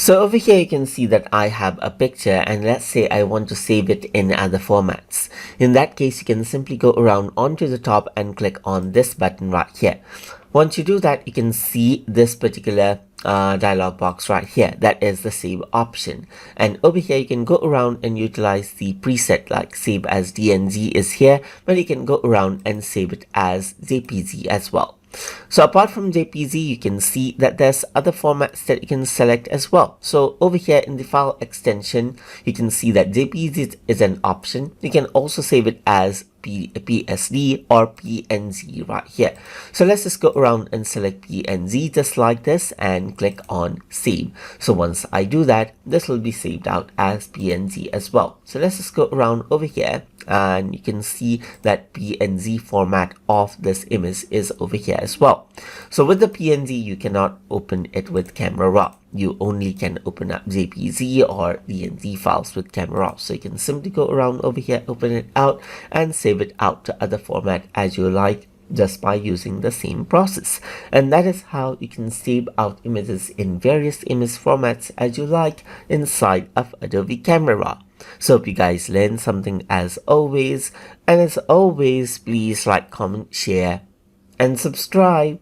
So over here you can see that I have a picture, and let's say I want to save it in other formats. In that case, you can simply go around onto the top and click on this button right here. Once you do that, you can see this particular dialog box right here. That is the save option, and over here you can go around and utilize the preset like save as DNG is here, but you can go around and save it as JPG as well. So apart from JPG, you can see that there's other formats that you can select as well. So over here in the file extension, you can see that JPG is an option. You can also save it as PSD or PNG right here. So let's just go around and select PNG just like this and click on save. So once I do that, this will be saved out as PNG as well. So let's just go around over here, and you can see that PNG format of this image is over here as well. So with the PNG, you cannot open it with Camera RAW. You only can open up JPG or DNG files with Camera RAW. So you can simply go around over here, open it out, and save it out to other format as you like, just by using the same process. And that is how you can save out images in various image formats as you like inside of Adobe Camera RAW. So hope you guys learned something as always, and as always, please like, comment, share, and subscribe.